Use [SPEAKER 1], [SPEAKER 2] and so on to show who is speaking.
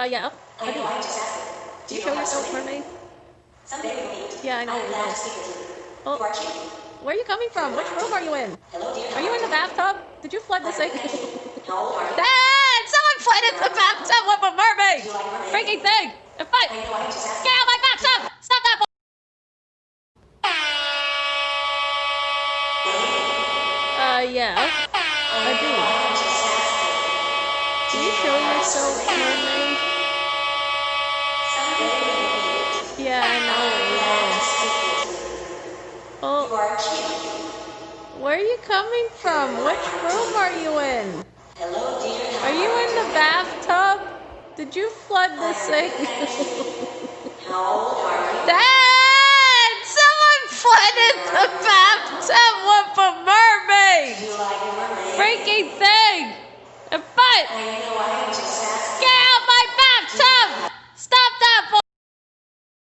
[SPEAKER 1] Yeah. I do. Do you show yourself, mermaid?
[SPEAKER 2] Someday we will meet.
[SPEAKER 1] Yeah, I know.
[SPEAKER 2] I'm glad to speak with you.
[SPEAKER 1] Oh,
[SPEAKER 2] You are cute.
[SPEAKER 1] where are you coming from? Which room are you in?
[SPEAKER 2] Hello, dear.
[SPEAKER 1] Are you in the bathtub? Did you flood the sink?
[SPEAKER 2] How old are you?
[SPEAKER 1] Dad! Someone flooded the bathtub with a mermaid!
[SPEAKER 2] Do you like mermaids?
[SPEAKER 1] Freaking thing! And fight!
[SPEAKER 2] I know, I'm just asking.
[SPEAKER 1] Get out of my bathtub! Stop that! Yeah. I do.
[SPEAKER 2] I'm just asking.
[SPEAKER 1] Do you show yourself, mermaid?
[SPEAKER 2] Someday we will meet.
[SPEAKER 1] Yeah, I know.
[SPEAKER 2] Glad to speak with you.
[SPEAKER 1] Oh,
[SPEAKER 2] You are cute.
[SPEAKER 1] where are you coming from? Which room are you in?
[SPEAKER 2] Hello, dear.
[SPEAKER 1] Are you in the bathtub? Did you flood the sink?
[SPEAKER 2] How old are you?
[SPEAKER 1] Dad! Someone flooded the bathtub with a mermaid!
[SPEAKER 2] Do you like a mermaid?
[SPEAKER 1] Freaking thing! And fight!
[SPEAKER 2] I know,